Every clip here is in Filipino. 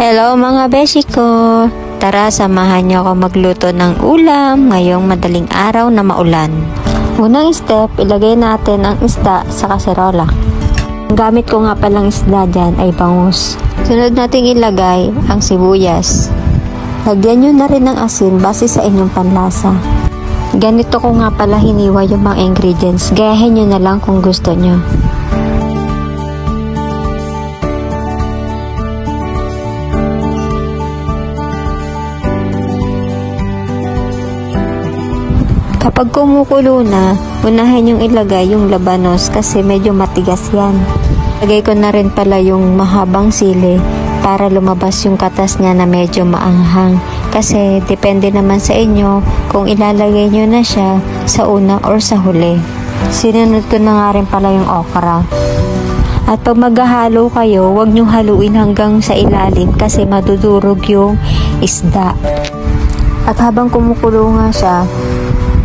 Hello mga beshi ko! Tara, samahan niyo ako magluto ng ulam ngayong madaling araw na maulan. Unang step, ilagay natin ang isda sa kaserola. Ang gamit ko nga palang isda dyan ay bangus. Sunod nating ilagay ang sibuyas. Lagyan nyo na rin ng asin base sa inyong panlasa. Ganito ko nga pala hiniwa yung mga ingredients. Gayahin nyo na lang kung gusto nyo. Kapag kumukulo na, unahin yung ilagay yung labanos kasi medyo matigas yan. Lagay ko na rin pala yung mahabang sili para lumabas yung katas niya na medyo maanghang. Kasi depende naman sa inyo kung ilalagay nyo na siya sa una or sa huli. Sinunod ko na nga rin pala yung okra. At pag maghahalo kayo, huwag nyo haluin hanggang sa ilalim kasi madudurog yung isda. At habang kumukulo nga siya,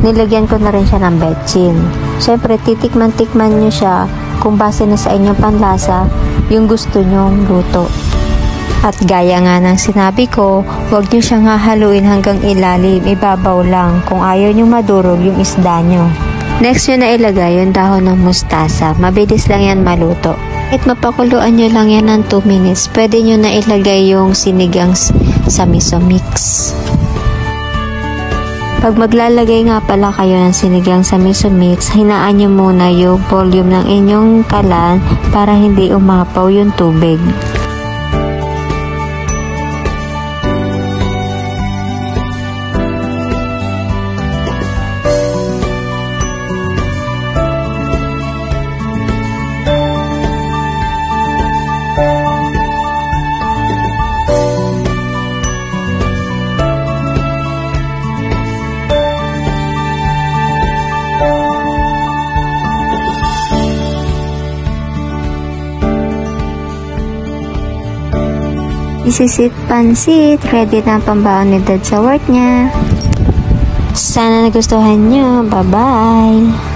nilagyan ko na rin siya ng betchin. Siyempre, titikman-tikman nyo siya kung base na sa inyong panlasa yung gusto nyong luto. At gaya nga ng sinabi ko, huwag nyo siyang hahaluin hanggang ilalim, ibabaw lang kung ayaw nyo madurog yung isda nyo. Next nyo na ilagay yung dahon ng mustasa. Mabilis lang yan maluto. Kahit mapakuluan nyo lang yan ng 2 minutes, pwede nyo na ilagay yung sinigang sa miso mix. Pag maglalagay nga pala kayo ng sinigang sa miso mix, hinaan nyo muna yung volume ng inyong kalan para hindi umapaw yung tubig. Isisit pansit, ready na ang pambaon ni Dad sa work niya. Sana nagustuhan nyo. Bye-bye!